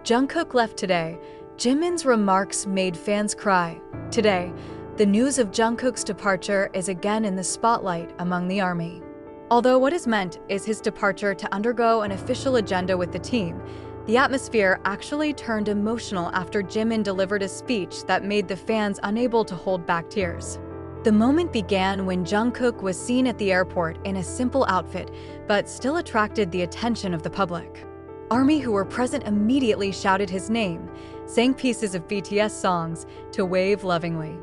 Jungkook left today. Jimin's remarks made fans cry. Today, the news of Jungkook's departure is again in the spotlight among the ARMY. Although what is meant is his departure to undergo an official agenda with the team, the atmosphere actually turned emotional after Jimin delivered a speech that made the fans unable to hold back tears. The moment began when Jungkook was seen at the airport in a simple outfit, but still attracted the attention of the public. ARMY who were present immediately shouted his name, sang pieces of BTS songs to wave lovingly.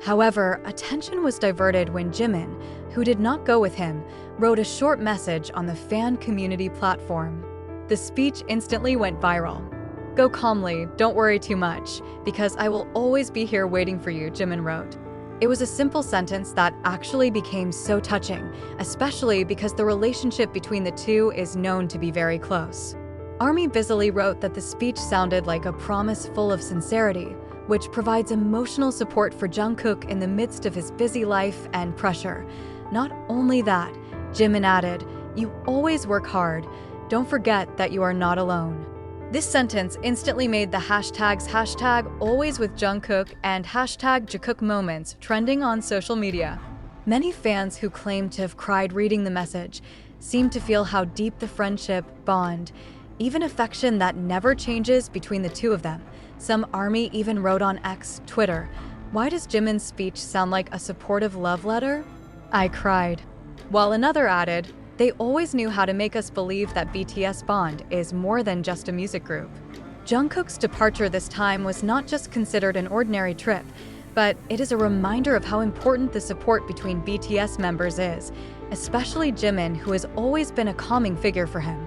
However, attention was diverted when Jimin, who did not go with him, wrote a short message on the fan community platform. The speech instantly went viral. "Go calmly, don't worry too much, because I will always be here waiting for you," Jimin wrote. It was a simple sentence that actually became so touching, especially because the relationship between the two is known to be very close. ARMY busily wrote that the speech sounded like a promise full of sincerity, which provides emotional support for Jungkook in the midst of his busy life and pressure. Not only that, Jimin added, "You always work hard. Don't forget that you are not alone." This sentence instantly made the hashtags #AlwaysWithJungkook and #JungkookMoments trending on social media. Many fans who claimed to have cried reading the message seemed to feel how deep the friendship, bond, even affection that never changes between the two of them. Some ARMY even wrote on X, Twitter, "Why does Jimin's speech sound like a supportive love letter? I cried." While another added, "They always knew how to make us believe that BTS Bond is more than just a music group." Jungkook's departure this time was not just considered an ordinary trip, but it is a reminder of how important the support between BTS members is, especially Jimin, who has always been a calming figure for him.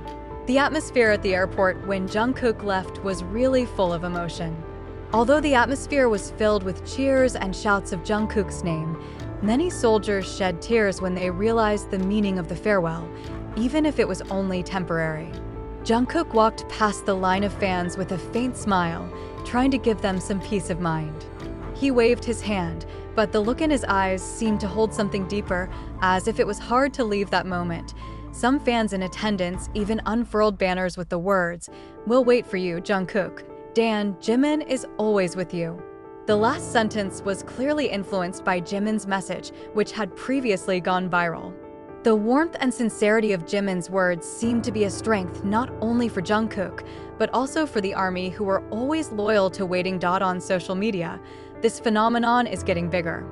The atmosphere at the airport when Jungkook left was really full of emotion. Although the atmosphere was filled with cheers and shouts of Jungkook's name, many soldiers shed tears when they realized the meaning of the farewell, even if it was only temporary. Jungkook walked past the line of fans with a faint smile, trying to give them some peace of mind. He waved his hand, but the look in his eyes seemed to hold something deeper, as if it was hard to leave that moment. Some fans in attendance even unfurled banners with the words, "We'll wait for you, Jungkook. Dan, Jimin is always with you." The last sentence was clearly influenced by Jimin's message, which had previously gone viral. The warmth and sincerity of Jimin's words seemed to be a strength not only for Jungkook, but also for the ARMY who were always loyal to waiting. On social media, this phenomenon is getting bigger.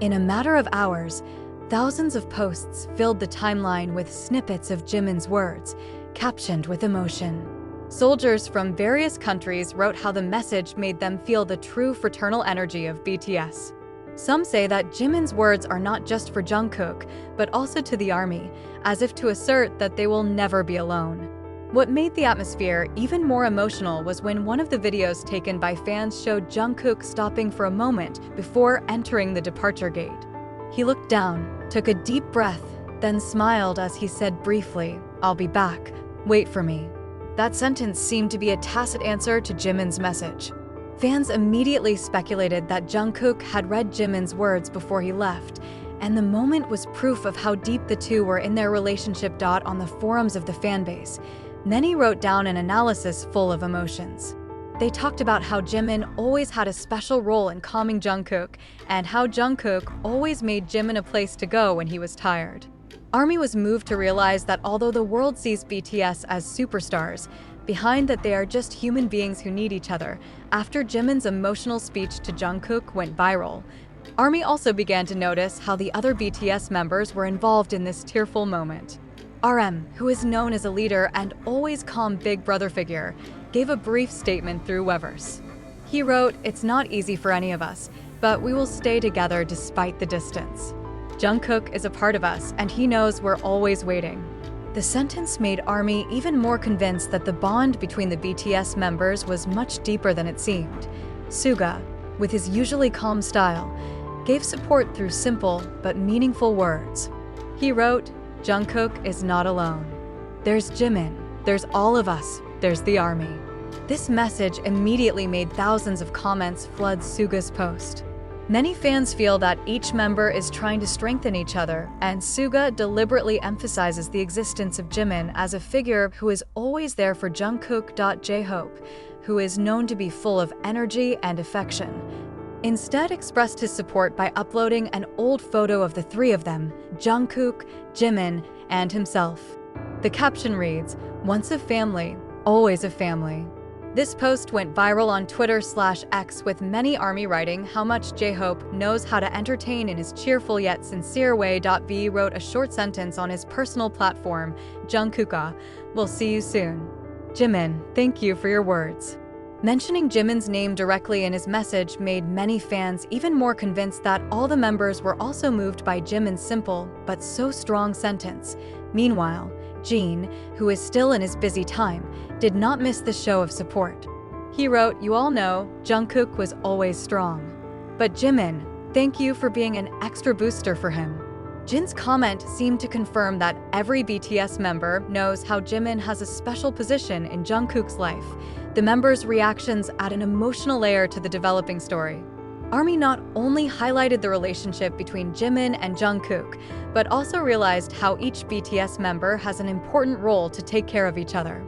In a matter of hours, thousands of posts filled the timeline with snippets of Jimin's words, captioned with emotion. Soldiers from various countries wrote how the message made them feel the true fraternal energy of BTS. Some say that Jimin's words are not just for Jungkook, but also to the ARMY, as if to assert that they will never be alone. What made the atmosphere even more emotional was when one of the videos taken by fans showed Jungkook stopping for a moment before entering the departure gate. He looked down, took a deep breath, then smiled as he said briefly, "I'll be back. Wait for me." That sentence seemed to be a tacit answer to Jimin's message. Fans immediately speculated that Jungkook had read Jimin's words before he left, and the moment was proof of how deep the two were in their relationship. On the forums of the fanbase, many wrote down an analysis full of emotions. They talked about how Jimin always had a special role in calming Jungkook, and how Jungkook always made Jimin a place to go when he was tired. ARMY was moved to realize that although the world sees BTS as superstars, behind that they are just human beings who need each other. After Jimin's emotional speech to Jungkook went viral, ARMY also began to notice how the other BTS members were involved in this tearful moment. RM, who is known as a leader and always calm big brother figure, gave a brief statement through Weverse. He wrote, "It's not easy for any of us, but we will stay together despite the distance. Jungkook is a part of us, and he knows we're always waiting." The sentence made ARMY even more convinced that the bond between the BTS members was much deeper than it seemed. Suga, with his usually calm style, gave support through simple but meaningful words. He wrote, "Jungkook is not alone. There's Jimin, there's all of us, there's the ARMY." This message immediately made thousands of comments flood Suga's post. Many fans feel that each member is trying to strengthen each other, and Suga deliberately emphasizes the existence of Jimin as a figure who is always there for Jungkook. J-Hope, who is known to be full of energy and affection, instead expressed his support by uploading an old photo of the three of them, Jungkook, Jimin, and himself. The caption reads, "Once a family, always a family." This post went viral on Twitter/X, with many ARMY writing how much J-Hope knows how to entertain in his cheerful yet sincere way. V wrote a short sentence on his personal platform, "Jungkook, we'll see you soon. Jimin, thank you for your words." Mentioning Jimin's name directly in his message made many fans even more convinced that all the members were also moved by Jimin's simple but so strong sentence. Meanwhile, Jin, who is still in his busy time, did not miss the show of support. He wrote, "You all know, Jungkook was always strong. But Jimin, thank you for being an extra booster for him." Jin's comment seemed to confirm that every BTS member knows how Jimin has a special position in Jungkook's life. The members' reactions add an emotional layer to the developing story. ARMY not only highlighted the relationship between Jimin and Jungkook, but also realized how each BTS member has an important role to take care of each other.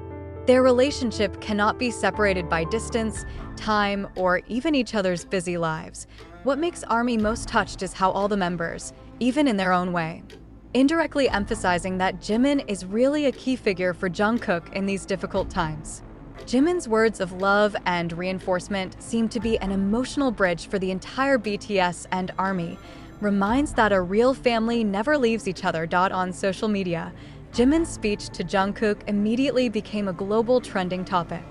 Their relationship cannot be separated by distance, time, or even each other's busy lives. What makes ARMY most touched is how all the members, even in their own way, indirectly emphasizing that Jimin is really a key figure for Jungkook in these difficult times. Jimin's words of love and reinforcement seem to be an emotional bridge for the entire BTS and ARMY, reminds that a real family never leaves each other. On social media, Jimin's speech to Jungkook immediately became a global trending topic.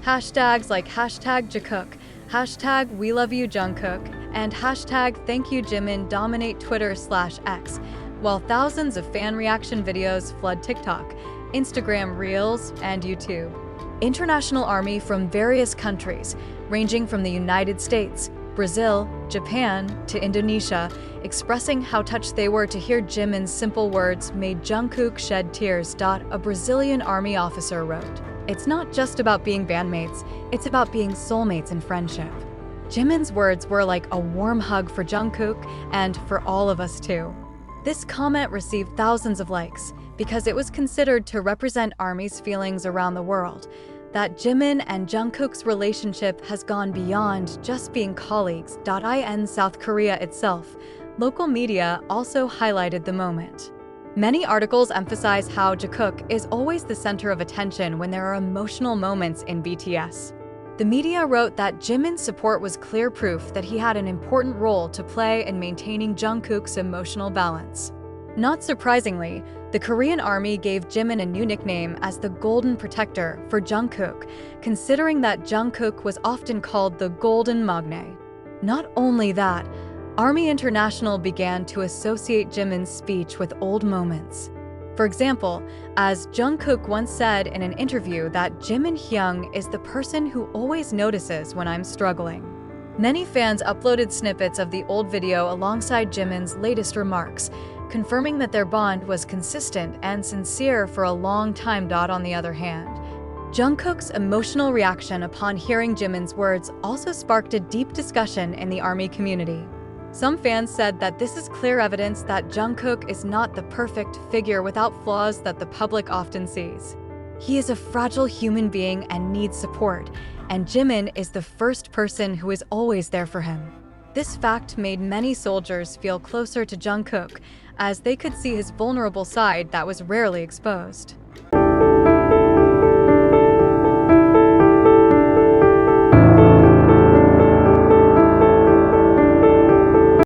Hashtags like #Jungkook, #WeLoveYouJungkook, and #ThankYouJimin dominate Twitter/X, while thousands of fan reaction videos flood TikTok, Instagram Reels, and YouTube. International ARMY from various countries, ranging from the United States, Brazil, Japan, to Indonesia, expressing how touched they were to hear Jimin's simple words made Jungkook shed tears. A Brazilian ARMY officer wrote, "It's not just about being bandmates, it's about being soulmates in friendship." Jimin's words were like a warm hug for Jungkook and for all of us too. This comment received thousands of likes because it was considered to represent ARMY's feelings around the world, that Jimin and Jungkook's relationship has gone beyond just being colleagues. In South Korea itself, local media also highlighted the moment. Many articles emphasize how Jungkook is always the center of attention when there are emotional moments in BTS. The media wrote that Jimin's support was clear proof that he had an important role to play in maintaining Jungkook's emotional balance. Not surprisingly, the Korean ARMY gave Jimin a new nickname as the Golden Protector for Jungkook, considering that Jungkook was often called the Golden Magne. Not only that, ARMY International began to associate Jimin's speech with old moments. For example, as Jungkook once said in an interview that Jimin Hyung is the person who always notices when I'm struggling. Many fans uploaded snippets of the old video alongside Jimin's latest remarks, confirming that their bond was consistent and sincere for a long time. On the other hand, Jungkook's emotional reaction upon hearing Jimin's words also sparked a deep discussion in the ARMY community. Some fans said that this is clear evidence that Jungkook is not the perfect figure without flaws that the public often sees. He is a fragile human being and needs support, and Jimin is the first person who is always there for him. This fact made many soldiers feel closer to Jungkook, as they could see his vulnerable side that was rarely exposed.